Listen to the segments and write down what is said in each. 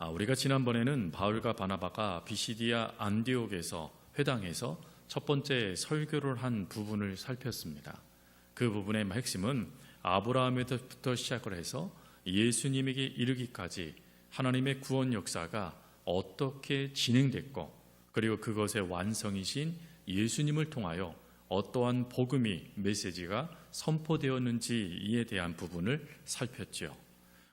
우리가 지난번에는 바울과 바나바가 비시디아 안디옥에서 회당에서 첫 번째 설교를 한 부분을 살폈습니다. 그 부분의 핵심은 아브라함에부터 시작을 해서 예수님에게 이르기까지 하나님의 구원 역사가 어떻게 진행됐고, 그리고 그것의 완성이신 예수님을 통하여 어떠한 복음이 메시지가 선포되었는지에 대한 부분을 살폈죠.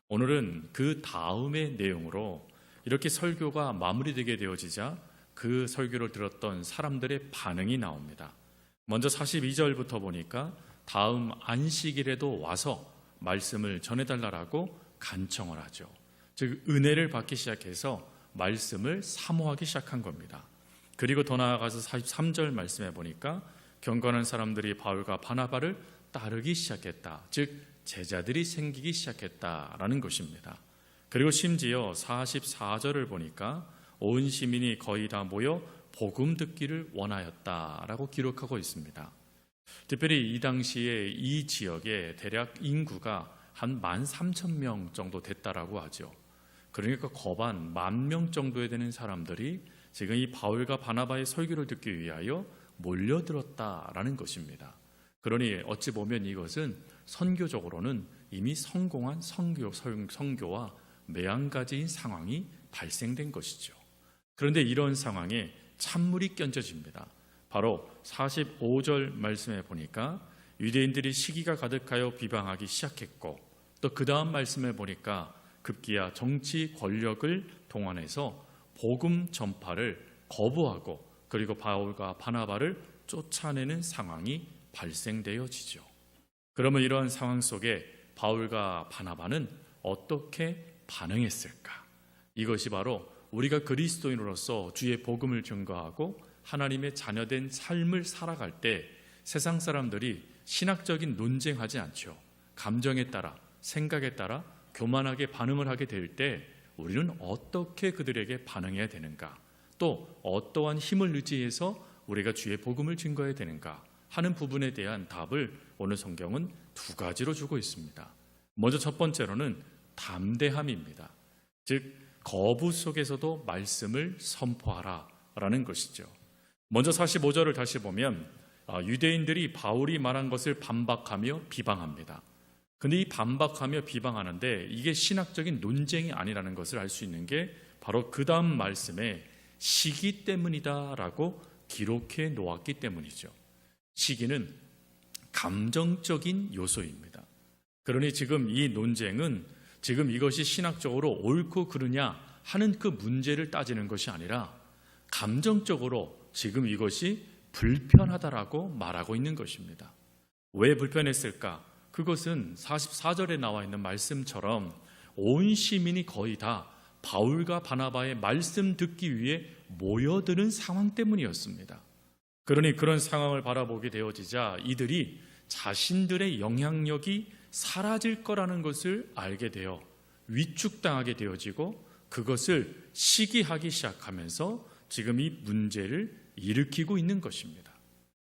오늘은 그 다음의 내용으로 이렇게 설교가 마무리되게 되어지자 그 설교를 들었던 사람들의 반응이 나옵니다. 먼저 42절부터 보니까 다음 안식일에도 와서 말씀을 전해달라고 간청을 하죠. 즉 은혜를 받기 시작해서 말씀을 사모하기 시작한 겁니다. 그리고 더 나아가서 43절 말씀해 보니까 경건한 사람들이 바울과 바나바를 따르기 시작했다. 즉 제자들이 생기기 시작했다라는 것입니다. 그리고 심지어 44절을 보니까 온 시민이 거의 다 모여 복음 듣기를 원하였다라고 기록하고 있습니다. 특별히 이 당시에 이 지역에 대략 인구가 한 13,000명 정도 됐다라고 하죠. 그러니까 거반 10,000명 정도에 되는 사람들이 지금 이 바울과 바나바의 설교를 듣기 위하여 몰려들었다라는 것입니다. 그러니 어찌 보면 이것은 선교적으로는 이미 성공한 선교와 매한가지인 상황이 발생된 것이죠. 그런데 이런 상황에 찬물이 끼얹어집니다. 바로 45절 말씀에 보니까 유대인들이 시기가 가득하여 비방하기 시작했고, 또 그 다음 말씀에 보니까 급기야 정치 권력을 동원해서 복음 전파를 거부하고, 그리고 바울과 바나바를 쫓아내는 상황이 발생되어지죠. 그러면 이러한 상황 속에 바울과 바나바는 어떻게 반응했을까? 이것이 바로 우리가 그리스도인으로서 주의 복음을 증거하고 하나님의 자녀된 삶을 살아갈 때 세상 사람들이 신학적인 논쟁하지 않죠. 감정에 따라, 생각에 따라 교만하게 반응을 하게 될 때 우리는 어떻게 그들에게 반응해야 되는가? 또 어떠한 힘을 의지해서 우리가 주의 복음을 증거해야 되는가 하는 부분에 대한 답을 오늘 성경은 두 가지로 주고 있습니다. 먼저 첫 번째로는 담대함입니다. 즉 거부 속에서도 말씀을 선포하라 라는 것이죠. 먼저 45절을 다시 보면 유대인들이 바울이 말한 것을 반박하며 비방합니다. 근데 이 반박하며 비방하는데 이게 신학적인 논쟁이 아니라는 것을 알 수 있는 게 바로 그 다음 말씀에 시기 때문이다라고 기록해 놓았기 때문이죠. 시기는 감정적인 요소입니다. 그러니 지금 이 논쟁은 지금 이것이 신학적으로 옳고 그르냐 하는 그 문제를 따지는 것이 아니라 감정적으로 지금 이것이 불편하다라고 말하고 있는 것입니다. 왜 불편했을까? 그것은 44절에 나와 있는 말씀처럼 온 시민이 거의 다 바울과 바나바의 말씀 듣기 위해 모여드는 상황 때문이었습니다. 그러니 그런 상황을 바라보게 되어지자 이들이 자신들의 영향력이 사라질 거라는 것을 알게 되어 위축당하게 되어지고 그것을 시기하기 시작하면서 지금 이 문제를 일으키고 있는 것입니다.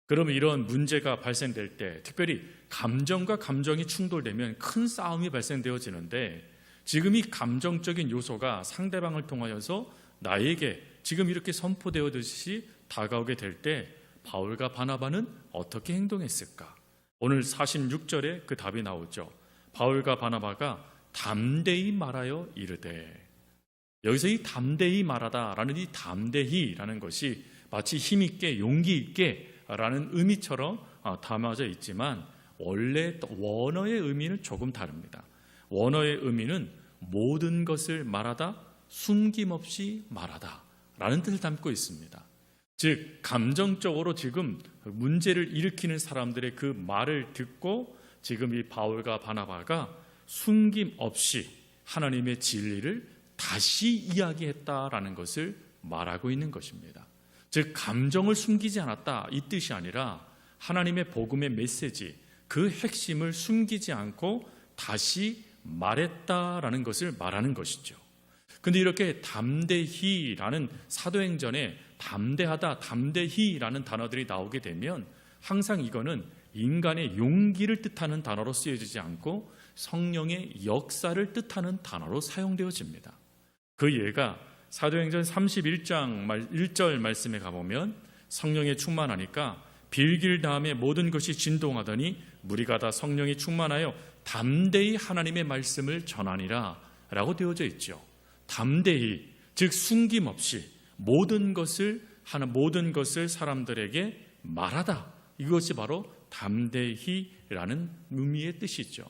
그러면 이런 문제가 발생될 때 특별히 감정과 감정이 충돌되면 큰 싸움이 발생되어지는데 지금 이 감정적인 요소가 상대방을 통하여서 나에게 지금 이렇게 선포되어듯이 다가오게 될 때 바울과 바나바는 어떻게 행동했을까? 오늘 46절에 그 답이 나오죠. 바울과 바나바가 담대히 말하여 이르되, 여기서 이 담대히 말하다라는 이 담대히라는 것이 마치 힘있게 용기 있게 라는 의미처럼 담아져 있지만 원래 원어의 의미는 조금 다릅니다. 원어의 의미는 모든 것을 말하다, 숨김없이 말하다 라는 뜻을 담고 있습니다. 즉 감정적으로 지금 문제를 일으키는 사람들의 그 말을 듣고 지금 이 바울과 바나바가 숨김없이 하나님의 진리를 다시 이야기했다라는 것을 말하고 있는 것입니다. 즉 감정을 숨기지 않았다 이 뜻이 아니라 하나님의 복음의 메시지 그 핵심을 숨기지 않고 다시 말했다라는 것을 말하는 것이죠. 그런데 이렇게 담대히라는 사도행전에 담대하다, 담대히라는 단어들이 나오게 되면 항상 이거는 인간의 용기를 뜻하는 단어로 쓰여지지 않고 성령의 역사를 뜻하는 단어로 사용되어집니다. 그 예가 사도행전 31장 1절 말씀에 가보면 성령에 충만하니까 빌길 다음에 모든 것이 진동하더니 무리가 다 성령이 충만하여 담대히 하나님의 말씀을 전하니라 라고 되어져 있죠. 담대히, 즉 숨김없이 모든 것을 사람들에게 말하다. 이것이 바로 담대히라는 의미의 뜻이죠.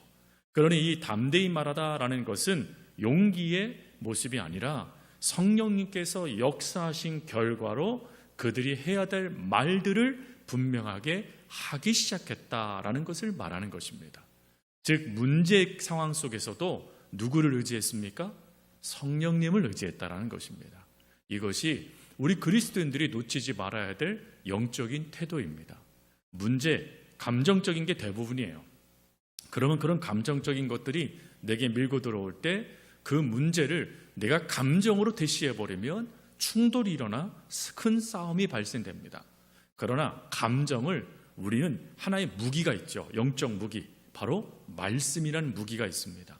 그러니 이 담대히 말하다라는 것은 용기의 모습이 아니라 성령님께서 역사하신 결과로 그들이 해야 될 말들을 분명하게 하기 시작했다라는 것을 말하는 것입니다. 즉 문제 상황 속에서도 누구를 의지했습니까? 성령님을 의지했다라는 것입니다. 이것이 우리 그리스도인들이 놓치지 말아야 될 영적인 태도입니다. 문제, 감정적인 게 대부분이에요. 그러면 그런 감정적인 것들이 내게 밀고 들어올 때 그 문제를 내가 감정으로 대시해버리면 충돌이 일어나 큰 싸움이 발생됩니다. 그러나 감정을 우리는 하나의 무기가 있죠. 영적 무기, 바로 말씀이라는 무기가 있습니다.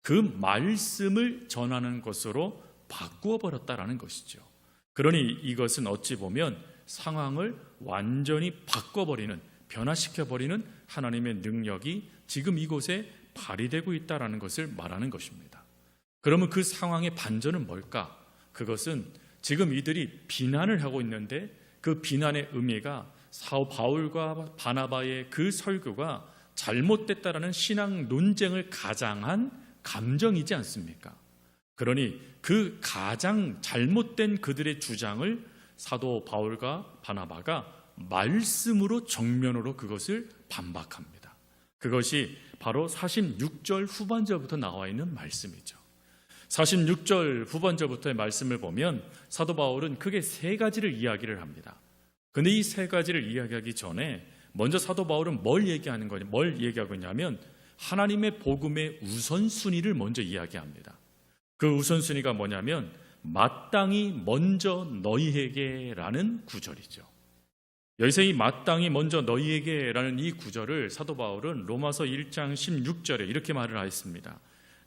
그 말씀을 전하는 것으로 바꾸어 버렸다라는 것이죠. 그러니 이것은 어찌 보면 상황을 완전히 바꿔버리는, 변화시켜버리는 하나님의 능력이 지금 이곳에 발휘되고 있다는 것을 말하는 것입니다. 그러면 그 상황의 반전은 뭘까? 그것은 지금 이들이 비난을 하고 있는데 그 비난의 의미가 바울과 바나바의 그 설교가 잘못됐다라는 신앙 논쟁을 가장한 감정이지 않습니까? 그러니 그 가장 잘못된 그들의 주장을 사도 바울과 바나바가 말씀으로 정면으로 그것을 반박합니다. 그것이 바로 46절 후반절부터 나와 있는 말씀이죠. 46절 후반절부터의 말씀을 보면 사도 바울은 크게 세 가지를 이야기를 합니다. 그런데 이 세 가지를 이야기하기 전에 먼저 사도 바울은 뭘 얘기하고 있냐면 하나님의 복음의 우선순위를 먼저 이야기합니다. 그 우선순위가 뭐냐면 마땅히 먼저 너희에게라는 구절이죠. 여기서 이 마땅히 먼저 너희에게라는 이 구절을 사도 바울은 로마서 1장 16절에 이렇게 말을 하였습니다.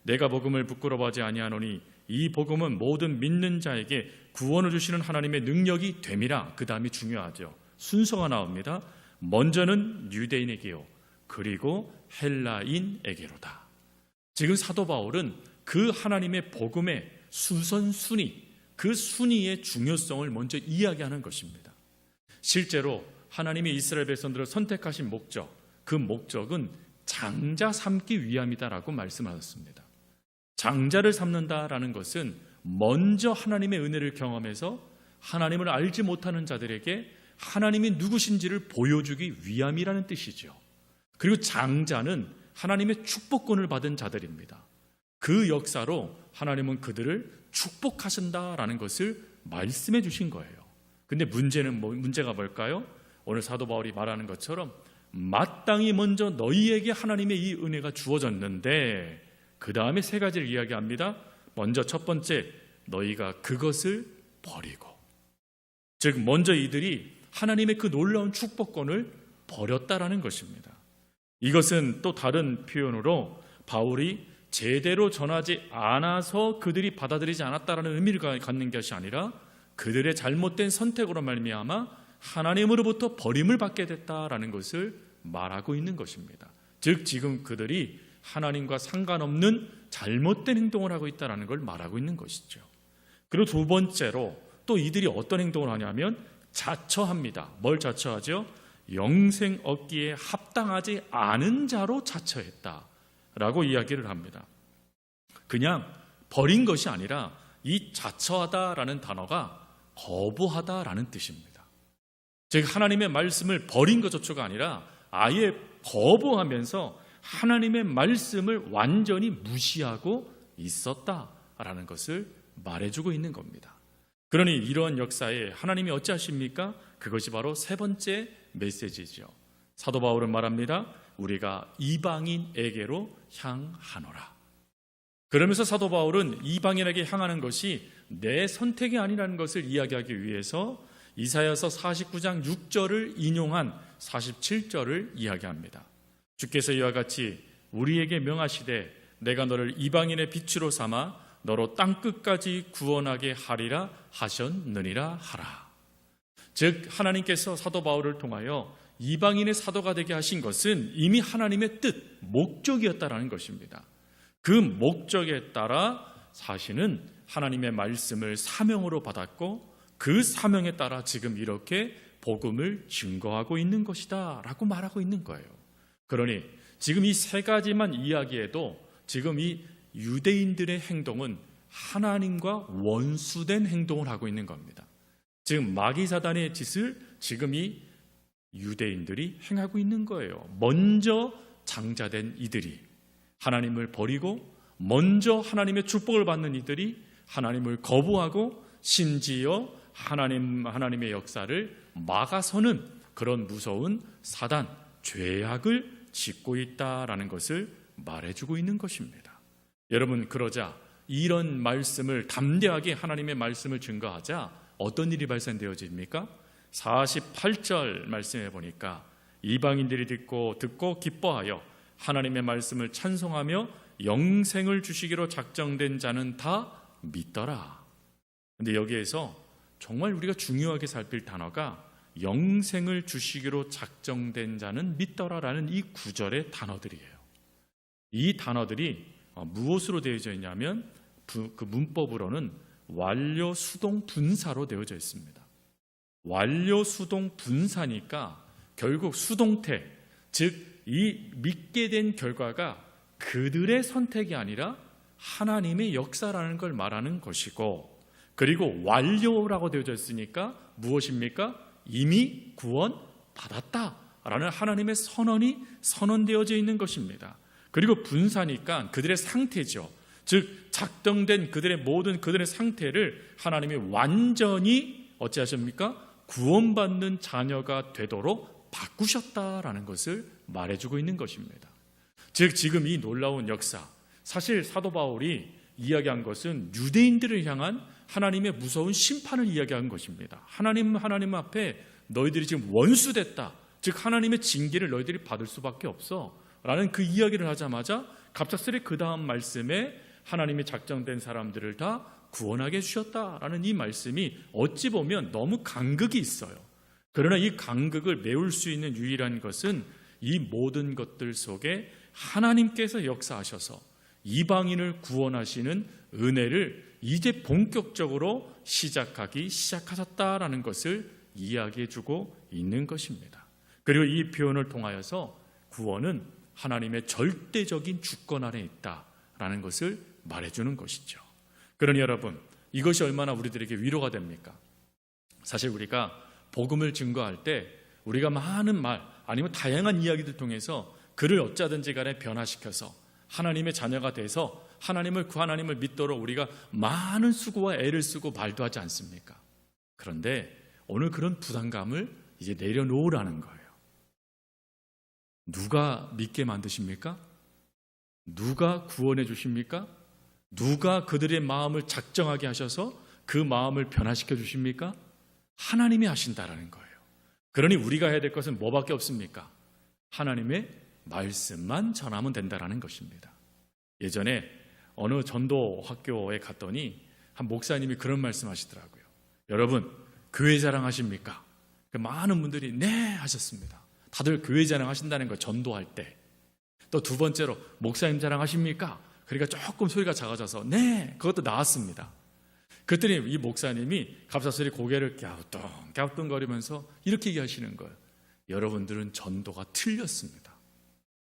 내가 복음을 부끄러워하지 아니하노니 이 복음은 모든 믿는 자에게 구원을 주시는 하나님의 능력이 됨이라. 그 다음이 중요하죠. 순서가 나옵니다. 먼저는 유대인에게요, 그리고 헬라인에게로다. 지금 사도 바울은 그 하나님의 복음의 수선순위, 그 순위의 중요성을 먼저 이야기하는 것입니다. 실제로 하나님이 이스라엘 백성들을 선택하신 목적, 그 목적은 장자 삼기 위함이다라고 말씀하셨습니다. 장자를 삼는다라는 것은 먼저 하나님의 은혜를 경험해서 하나님을 알지 못하는 자들에게 하나님이 누구신지를 보여주기 위함이라는 뜻이죠. 그리고 장자는 하나님의 축복권을 받은 자들입니다. 그 역사로 하나님은 그들을 축복하신다라는 것을 말씀해 주신 거예요. 근데 문제가 뭘까요? 오늘 사도 바울이 말하는 것처럼 마땅히 먼저 너희에게 하나님의 이 은혜가 주어졌는데 그 다음에 세 가지를 이야기합니다. 먼저 첫 번째, 너희가 그것을 버리고, 즉 먼저 이들이 하나님의 그 놀라운 축복권을 버렸다라는 것입니다. 이것은 또 다른 표현으로 바울이 제대로 전하지 않아서 그들이 받아들이지 않았다라는 의미를 갖는 것이 아니라 그들의 잘못된 선택으로 말미암아 하나님으로부터 버림을 받게 됐다라는 것을 말하고 있는 것입니다. 즉 지금 그들이 하나님과 상관없는 잘못된 행동을 하고 있다는 걸 말하고 있는 것이죠. 그리고 두 번째로 또 이들이 어떤 행동을 하냐면 자처합니다. 뭘 자처하죠? 영생 얻기에 합당하지 않은 자로 자처했다라고 이야기를 합니다. 그냥 버린 것이 아니라 이 자처하다라는 단어가 거부하다라는 뜻입니다. 즉 하나님의 말씀을 버린 것조차가 아니라 아예 거부하면서 하나님의 말씀을 완전히 무시하고 있었다라는 것을 말해주고 있는 겁니다. 그러니 이러한 역사에 하나님이 어찌하십니까? 그것이 바로 세 번째 메시지죠. 사도 바울은 말합니다. 우리가 이방인에게로 향하노라. 그러면서 사도 바울은 이방인에게 향하는 것이 내 선택이 아니라는 것을 이야기하기 위해서 이사야서 49장 6절을 인용한 47절을 이야기합니다. 주께서 이와 같이 우리에게 명하시되 내가 너를 이방인의 빛으로 삼아 너로 땅끝까지 구원하게 하리라 하셨느니라 하라. 즉 하나님께서 사도 바울을 통하여 이방인의 사도가 되게 하신 것은 이미 하나님의 뜻, 목적이었다라는 것입니다. 그 목적에 따라 사실은 하나님의 말씀을 사명으로 받았고 그 사명에 따라 지금 이렇게 복음을 증거하고 있는 것이다 라고 말하고 있는 거예요. 그러니 지금 이 세 가지만 이야기해도 지금 이 유대인들의 행동은 하나님과 원수된 행동을 하고 있는 겁니다. 지금 마귀사단의 짓을 지금 이 유대인들이 행하고 있는 거예요. 먼저 장자된 이들이 하나님을 버리고 먼저 하나님의 축복을 받는 이들이 하나님을 거부하고 심지어 하나님의 역사를 막아서는 그런 무서운 사단, 죄악을 짓고 있다라는 것을 말해주고 있는 것입니다. 여러분, 그러자 이런 말씀을 담대하게 하나님의 말씀을 증거하자 어떤 일이 발생되어집니까? 48절 말씀해 보니까 이방인들이 듣고 기뻐하여 하나님의 말씀을 찬송하며 영생을 주시기로 작정된 자는 다 믿더라. 근데 여기에서 정말 우리가 중요하게 살필 단어가 영생을 주시기로 작정된 자는 믿더라라는 이 구절의 단어들이에요. 이 단어들이 무엇으로 되어져 있냐면 그 문법으로는 완료 수동 분사로 되어져 있습니다. 완료 수동 분사니까 결국 수동태, 즉 이 믿게 된 결과가 그들의 선택이 아니라 하나님의 역사라는 걸 말하는 것이고, 그리고 완료라고 되어져 있으니까 무엇입니까? 이미 구원 받았다라는 하나님의 선언이 선언되어져 있는 것입니다. 그리고 분사니까 그들의 상태죠. 즉 작정된 그들의 상태를 하나님이 완전히 어찌하십니까? 구원받는 자녀가 되도록 바꾸셨다라는 것을 말해주고 있는 것입니다. 즉 지금 이 놀라운 역사, 사실 사도 바울이 이야기한 것은 유대인들을 향한 하나님의 무서운 심판을 이야기한 것입니다. 하나님 앞에 너희들이 지금 원수됐다, 즉 하나님의 징계를 너희들이 받을 수밖에 없어 라는 그 이야기를 하자마자 갑작스레 그 다음 말씀에 하나님이 작정된 사람들을 다 구원하게 해주셨다라는 이 말씀이 어찌 보면 너무 간극이 있어요. 그러나 이 간극을 메울 수 있는 유일한 것은 이 모든 것들 속에 하나님께서 역사하셔서 이방인을 구원하시는 은혜를 이제 본격적으로 시작하셨다라는 것을 이야기해주고 있는 것입니다. 그리고 이 표현을 통하여서 구원은 하나님의 절대적인 주권 아래 있다라는 것을 말해주는 것이죠. 그러니 여러분, 이것이 얼마나 우리들에게 위로가 됩니까? 사실 우리가 복음을 증거할 때 우리가 많은 말 아니면 다양한 이야기들 통해서 그를 어쩌든지 간에 변화시켜서 하나님의 자녀가 돼서 하나님을 믿도록 우리가 많은 수고와 애를 쓰고 말도 하지 않습니까? 그런데 오늘 그런 부담감을 이제 내려놓으라는 거예요. 누가 믿게 만드십니까? 누가 구원해 주십니까? 누가 그들의 마음을 작정하게 하셔서 그 마음을 변화시켜 주십니까? 하나님이 하신다라는 거예요. 그러니 우리가 해야 될 것은 뭐밖에 없습니까? 하나님의 말씀만 전하면 된다라는 것입니다. 예전에 어느 전도 학교에 갔더니 한 목사님이 그런 말씀 하시더라고요. 여러분, 교회 자랑하십니까? 많은 분들이 네 하셨습니다. 다들 교회 자랑하신다는 거, 전도할 때. 또 두 번째로 목사님 자랑하십니까? 그러니까 조금 소리가 작아져서 네, 그것도 나왔습니다. 그랬더니 이 목사님이 갑작스레 고개를 갸우뚱거리면서 이렇게 얘기하시는 거예요. 여러분들은 전도가 틀렸습니다.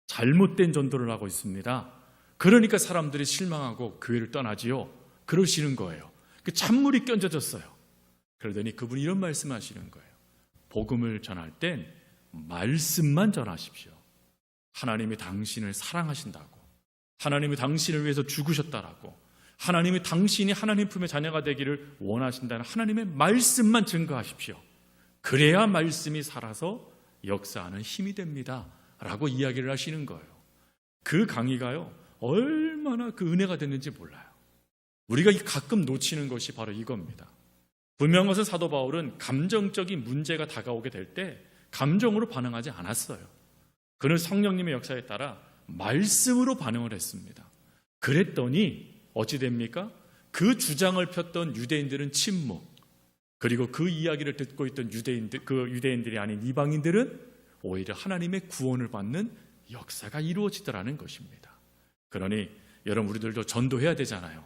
잘못된 전도를 하고 있습니다. 그러니까 사람들이 실망하고 교회를 떠나지요. 그러시는 거예요. 그 찬물이 끼얹어졌어요. 그러더니 그분이 이런 말씀하시는 거예요. 복음을 전할 땐 말씀만 전하십시오. 하나님이 당신을 사랑하신다고, 하나님이 당신을 위해서 죽으셨다라고, 하나님이 당신이 하나님 품의 자녀가 되기를 원하신다는 하나님의 말씀만 증거하십시오. 그래야 말씀이 살아서 역사하는 힘이 됩니다 라고 이야기를 하시는 거예요. 그 강의가요, 얼마나 그 은혜가 됐는지 몰라요. 우리가 가끔 놓치는 것이 바로 이겁니다. 분명한 것은 사도 바울은 감정적인 문제가 다가오게 될 때 감정으로 반응하지 않았어요. 그는 성령님의 역사에 따라 말씀으로 반응을 했습니다. 그랬더니 어찌 됩니까? 그 주장을 폈던 유대인들은 침묵, 그리고 그 이야기를 듣고 있던 유대인들이 아닌 이방인들은 오히려 하나님의 구원을 받는 역사가 이루어지더라는 것입니다. 그러니 여러분, 우리들도 전도해야 되잖아요.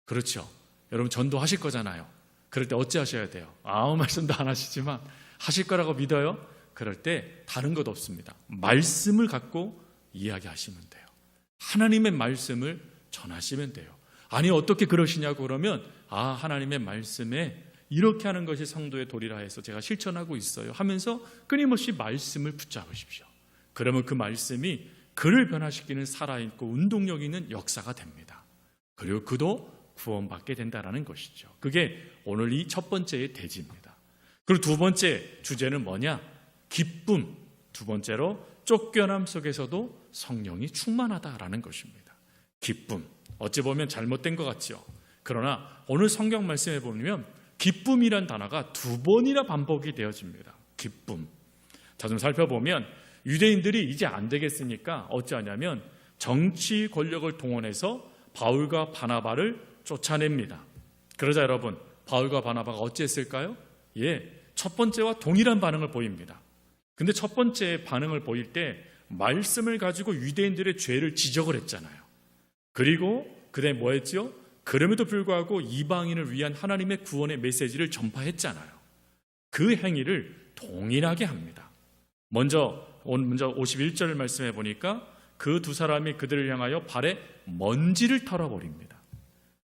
그렇죠? 여러분 전도하실 거잖아요. 그럴 때 어찌 하셔야 돼요? 아무 말씀도 안 하시지만 하실 거라고 믿어요? 그럴 때 다른 것 없습니다. 말씀을 갖고 이야기하시면 돼요. 하나님의 말씀을 전하시면 돼요. 아니 어떻게 그러시냐고 그러면 하나님의 말씀에 이렇게 하는 것이 성도의 도리라 해서 제가 실천하고 있어요 하면서 끊임없이 말씀을 붙잡으십시오. 그러면 그 말씀이 그를 변화시키는 살아있고 운동력 있는 역사가 됩니다. 그리고 그도 구원받게 된다는 것이죠. 그게 오늘 이 첫 번째의 대지입니다. 그리고 두 번째 주제는 뭐냐? 기쁨. 두 번째로 쫓겨남 속에서도 성령이 충만하다라는 것입니다. 기쁨. 어찌 보면 잘못된 것 같죠. 그러나 오늘 성경 말씀에 보면 기쁨이란 단어가 두 번이나 반복이 되어집니다. 기쁨. 자, 좀 살펴보면 유대인들이 이제 안 되겠으니까 어찌하냐면 정치 권력을 동원해서 바울과 바나바를 쫓아냅니다. 그러자 여러분, 바울과 바나바가 어찌했을까요? 첫 번째와 동일한 반응을 보입니다. 근데 첫 번째 반응을 보일 때 말씀을 가지고 유대인들의 죄를 지적을 했잖아요. 그리고 그다음에 뭐 했죠? 그럼에도 불구하고 이방인을 위한 하나님의 구원의 메시지를 전파했잖아요. 그 행위를 동일하게 합니다. 먼저 51절 말씀해 보니까 그 두 사람이 그들을 향하여 발에 먼지를 털어버립니다.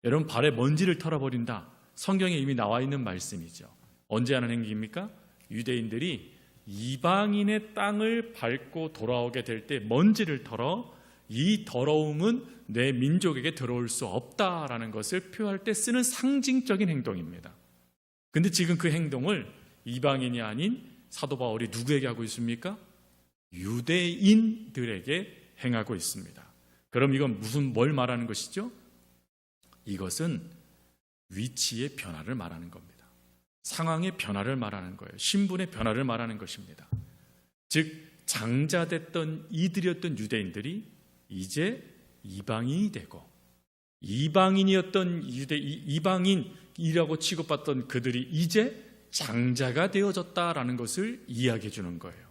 여러분, 발에 먼지를 털어버린다. 성경에 이미 나와 있는 말씀이죠. 언제 하는 행위입니까? 유대인들이 이방인의 땅을 밟고 돌아오게 될 때 먼지를 털어 이 더러움은 내 민족에게 들어올 수 없다라는 것을 표할 때 쓰는 상징적인 행동입니다. 근데 지금 그 행동을 이방인이 아닌 사도 바울이 누구에게 하고 있습니까? 유대인들에게 행하고 있습니다. 그럼 이건 뭘 말하는 것이죠? 이것은 위치의 변화를 말하는 겁니다. 상황의 변화를 말하는 거예요. 신분의 변화를 말하는 것입니다. 즉 장자됐던 이들이었던 유대인들이 이제 이방인이 되고, 이방인이었던 이방인이라고 취급받던 그들이 이제 장자가 되어졌다라는 것을 이야기해 주는 거예요.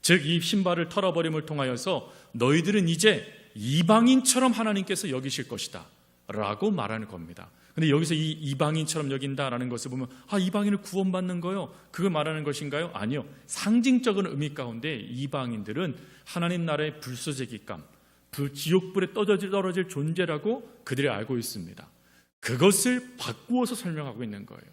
즉 이 신발을 털어버림을 통하여서 너희들은 이제 이방인처럼 하나님께서 여기실 것이다 라고 말하는 겁니다. 근데 여기서 이 이방인처럼 여긴다라는 것을 보면 이방인을 구원받는 거요? 그걸 말하는 것인가요? 아니요. 상징적인 의미 가운데 이방인들은 하나님 나라의 불쏘재기감, 지옥불에 떨어질 존재라고 그들이 알고 있습니다. 그것을 바꾸어서 설명하고 있는 거예요.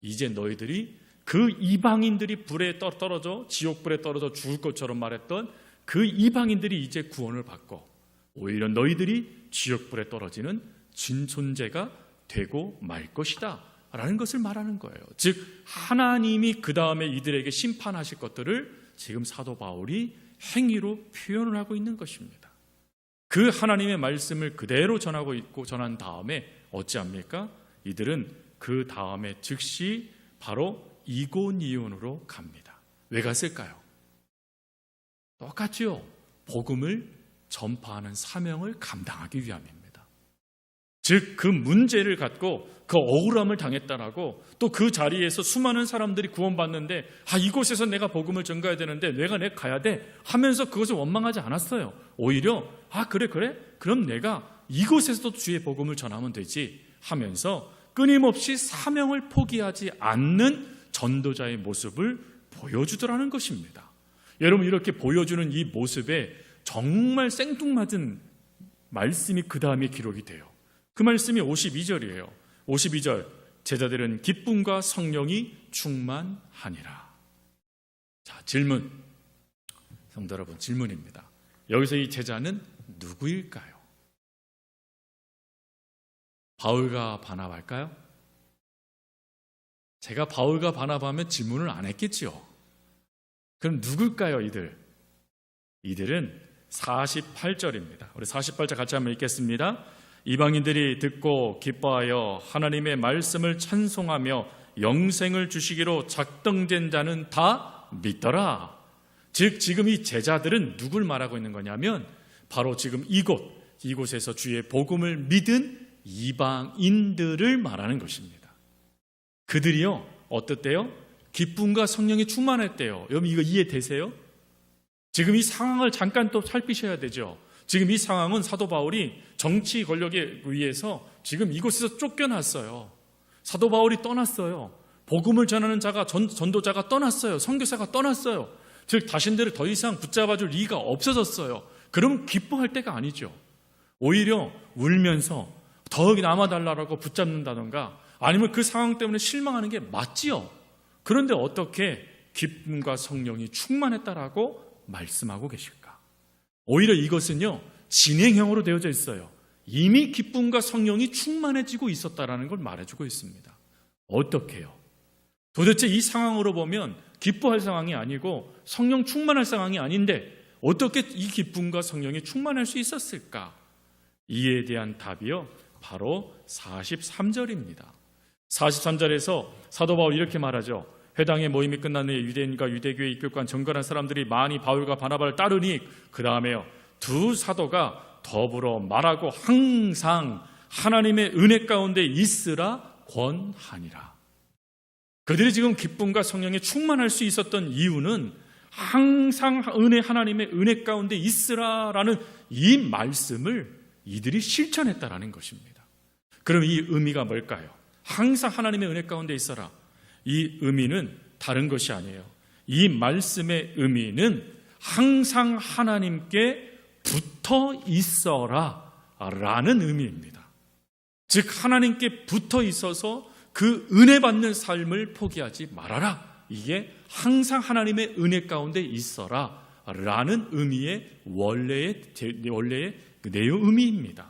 이제 너희들이 그 이방인들이 불에 떨어져 지옥불에 떨어져 죽을 것처럼 말했던 그 이방인들이 이제 구원을 받고 오히려 너희들이 지옥불에 떨어지는 진존재가 되고 말 것이다 라는 것을 말하는 거예요. 즉 하나님이 그 다음에 이들에게 심판하실 것들을 지금 사도 바울이 행위로 표현을 하고 있는 것입니다. 그 하나님의 말씀을 그대로 전하고 있고 전한 다음에 어찌합니까? 이들은 그 다음에 즉시 바로 이고니온으로 갑니다. 왜 갔을까요? 똑같죠. 복음을 전파하는 사명을 감당하기 위함입니다. 즉 그 문제를 갖고 그 억울함을 당했다라고 또 그 자리에서 수많은 사람들이 구원받는데 이곳에서 내가 복음을 전가해야 되는데 내가 가야 돼 하면서 그것을 원망하지 않았어요. 오히려 그래 그럼 내가 이곳에서도 주의 복음을 전하면 되지 하면서 끊임없이 사명을 포기하지 않는 전도자의 모습을 보여주더라는 것입니다. 여러분, 이렇게 보여주는 이 모습에 정말 생뚱맞은 말씀이 그 다음에 기록이 돼요. 그 말씀이 52절이에요. 52절, 제자들은 기쁨과 성령이 충만하니라. 자, 질문. 성도 여러분, 질문입니다. 여기서 이 제자는 누구일까요? 바울과 바나바일까요? 제가 바울과 바나바면 질문을 안 했겠지요. 그럼 누굴까요, 이들? 이들은 48절입니다. 우리 48절 같이 한번 읽겠습니다. 이방인들이 듣고 기뻐하여 하나님의 말씀을 찬송하며 영생을 주시기로 작정된 자는 다 믿더라. 즉 지금 이 제자들은 누굴 말하고 있는 거냐면 바로 지금 이곳에서 주의 복음을 믿은 이방인들을 말하는 것입니다. 그들이요, 어떻대요? 기쁨과 성령이 충만했대요. 여러분 이거 이해되세요? 지금 이 상황을 잠깐 또 살피셔야 되죠. 지금 이 상황은 사도 바울이 정치 권력에 의해서 지금 이곳에서 쫓겨났어요. 사도 바울이 떠났어요. 복음을 전하는 자가 전도자가 떠났어요. 선교사가 떠났어요. 즉 자신들을 더 이상 붙잡아줄 이가 없어졌어요. 그럼 기뻐할 때가 아니죠. 오히려 울면서 더 남아달라고 붙잡는다던가 아니면 그 상황 때문에 실망하는 게 맞지요. 그런데 어떻게 기쁨과 성령이 충만했다라고 말씀하고 계실까? 오히려 이것은요, 진행형으로 되어져 있어요. 이미 기쁨과 성령이 충만해지고 있었다라는 걸 말해주고 있습니다. 어떻게요? 도대체 이 상황으로 보면 기뻐할 상황이 아니고 성령 충만할 상황이 아닌데 어떻게 이 기쁨과 성령이 충만할 수 있었을까? 이에 대한 답이요, 바로 43절입니다. 43절에서 사도 바울이 이렇게 말하죠. 회당의 모임이 끝난 후에 유대인과 유대교에 입교한 정결한 사람들이 많이 바울과 바나바를 따르니 그 다음에요, 두 사도가 더불어 말하고 항상 하나님의 은혜 가운데 있으라 권하니라. 그들이 지금 기쁨과 성령에 충만할 수 있었던 이유는 항상 하나님의 은혜 가운데 있으라라는 이 말씀을 이들이 실천했다라는 것입니다. 그럼 이 의미가 뭘까요? 항상 하나님의 은혜 가운데 있어라. 이 의미는 다른 것이 아니에요. 이 말씀의 의미는 항상 하나님께 붙어 있어라 라는 의미입니다. 즉 하나님께 붙어 있어서 그 은혜 받는 삶을 포기하지 말아라. 이게 항상 하나님의 은혜 가운데 있어라 라는 의미의 원래의 내용 의미입니다.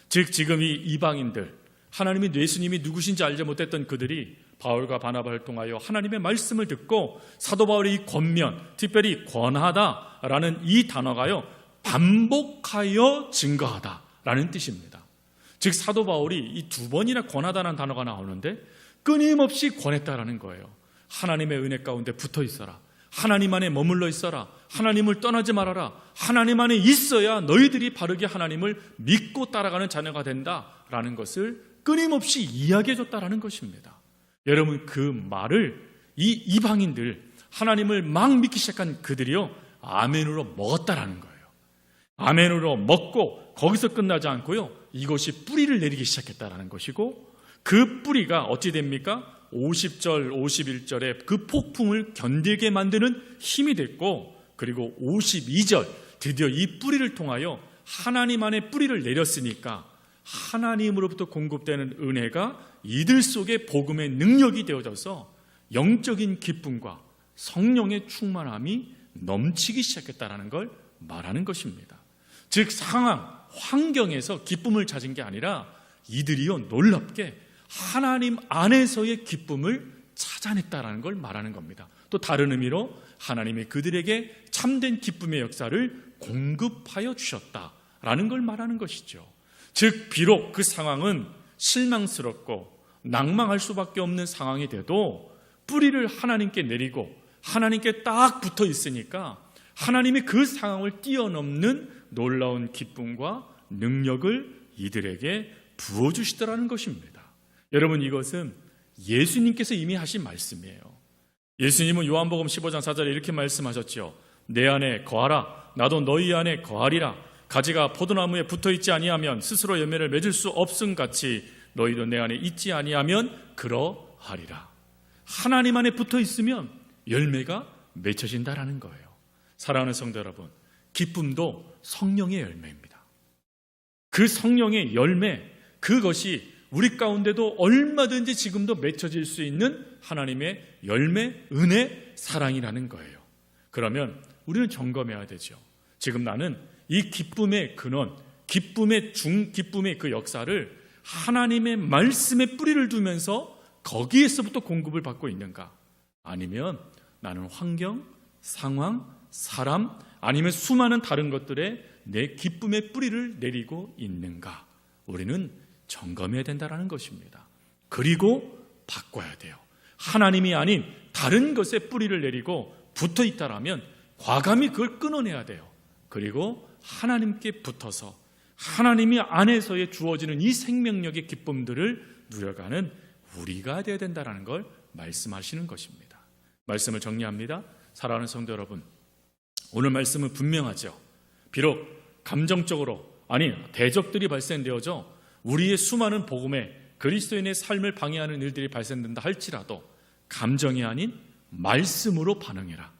즉 지금 이 이방인들, 하나님이 예수님이 누구신지 알지 못했던 그들이 바울과 바나바를 통하여 하나님의 말씀을 듣고 사도 바울의 이 권면, 특별히 권하다라는 이 단어가요, 반복하여 증거하다라는 뜻입니다. 즉 사도 바울이 이 두 번이나 권하다라는 단어가 나오는데 끊임없이 권했다라는 거예요. 하나님의 은혜 가운데 붙어 있어라. 하나님 안에 머물러 있어라. 하나님을 떠나지 말아라. 하나님 안에 있어야 너희들이 바르게 하나님을 믿고 따라가는 자녀가 된다라는 것을 끊임없이 이야기해 줬다라는 것입니다. 여러분 그 말을 이 이방인들, 하나님을 막 믿기 시작한 그들이요, 아멘으로 먹었다라는 거예요. 아멘으로 먹고 거기서 끝나지 않고요, 이것이 뿌리를 내리기 시작했다라는 것이고, 그 뿌리가 어찌 됩니까? 50절, 51절에 그 폭풍을 견디게 만드는 힘이 됐고, 그리고 52절 드디어 이 뿌리를 통하여 하나님 안에 뿌리를 내렸으니까 하나님으로부터 공급되는 은혜가 이들 속에 복음의 능력이 되어져서 영적인 기쁨과 성령의 충만함이 넘치기 시작했다는 걸 말하는 것입니다. 즉 상황, 환경에서 기쁨을 찾은 게 아니라 이들이요 놀랍게 하나님 안에서의 기쁨을 찾아냈다는 걸 말하는 겁니다. 또 다른 의미로 하나님이 그들에게 참된 기쁨의 역사를 공급하여 주셨다라는 걸 말하는 것이죠. 즉 비록 그 상황은 실망스럽고 낭망할 수밖에 없는 상황이 돼도 뿌리를 하나님께 내리고 하나님께 딱 붙어 있으니까 하나님이 그 상황을 뛰어넘는 놀라운 기쁨과 능력을 이들에게 부어주시더라는 것입니다. 여러분 이것은 예수님께서 이미 하신 말씀이에요. 예수님은 요한복음 15장 4절에 이렇게 말씀하셨죠. 내 안에 거하라. 나도 너희 안에 거하리라. 가지가 포도나무에 붙어있지 아니하면 스스로 열매를 맺을 수 없음 같이 너희도 내 안에 있지 아니하면 그러하리라. 하나님 안에 붙어있으면 열매가 맺혀진다라는 거예요. 사랑하는 성도 여러분, 기쁨도 성령의 열매입니다. 그 성령의 열매, 그것이 우리 가운데도 얼마든지 지금도 맺혀질 수 있는 하나님의 열매, 은혜, 사랑이라는 거예요. 그러면 우리는 점검해야 되죠. 지금 나는 이 기쁨의 근원, 기쁨의 그 역사를 하나님의 말씀에 뿌리를 두면서 거기에서부터 공급을 받고 있는가? 아니면 나는 환경, 상황, 사람, 아니면 수많은 다른 것들에 내 기쁨의 뿌리를 내리고 있는가? 우리는 점검해야 된다는 것입니다. 그리고 바꿔야 돼요. 하나님이 아닌 다른 것에 뿌리를 내리고 붙어 있다라면 과감히 그걸 끊어내야 돼요. 그리고 하나님께 붙어서 하나님이 안에서의 주어지는 이 생명력의 기쁨들을 누려가는 우리가 되어야 된다는 걸 말씀하시는 것입니다. 말씀을 정리합니다. 사랑하는 성도 여러분, 오늘 말씀은 분명하죠. 비록 감정적으로 대적들이 발생되어져 우리의 수많은 복음에 그리스도인의 삶을 방해하는 일들이 발생된다 할지라도 감정이 아닌 말씀으로 반응해라.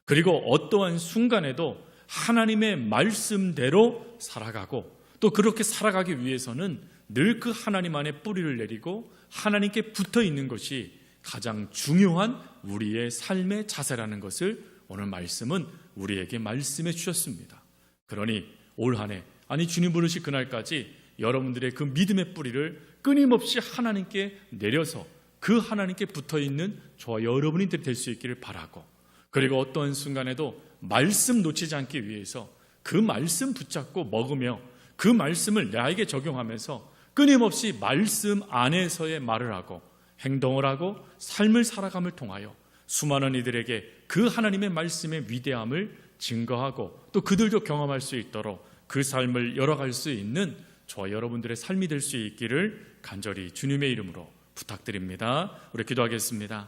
그리고 어떠한 순간에도 하나님의 말씀대로 살아가고 또 그렇게 살아가기 위해서는 늘 그 하나님 안에 뿌리를 내리고 하나님께 붙어 있는 것이 가장 중요한 우리의 삶의 자세라는 것을 오늘 말씀은 우리에게 말씀해 주셨습니다. 그러니 올 한 해 주님 부르실 그날까지 여러분들의 그 믿음의 뿌리를 끊임없이 하나님께 내려서 그 하나님께 붙어있는 저와 여러분이 될 수 있기를 바라고, 그리고 어떠한 순간에도 말씀 놓치지 않기 위해서 그 말씀 붙잡고 먹으며 그 말씀을 나에게 적용하면서 끊임없이 말씀 안에서의 말을 하고 행동을 하고 삶을 살아감을 통하여 수많은 이들에게 그 하나님의 말씀의 위대함을 증거하고 또 그들도 경험할 수 있도록 그 삶을 열어갈 수 있는 저와 여러분들의 삶이 될 수 있기를 간절히 주님의 이름으로 부탁드립니다. 우리 기도하겠습니다.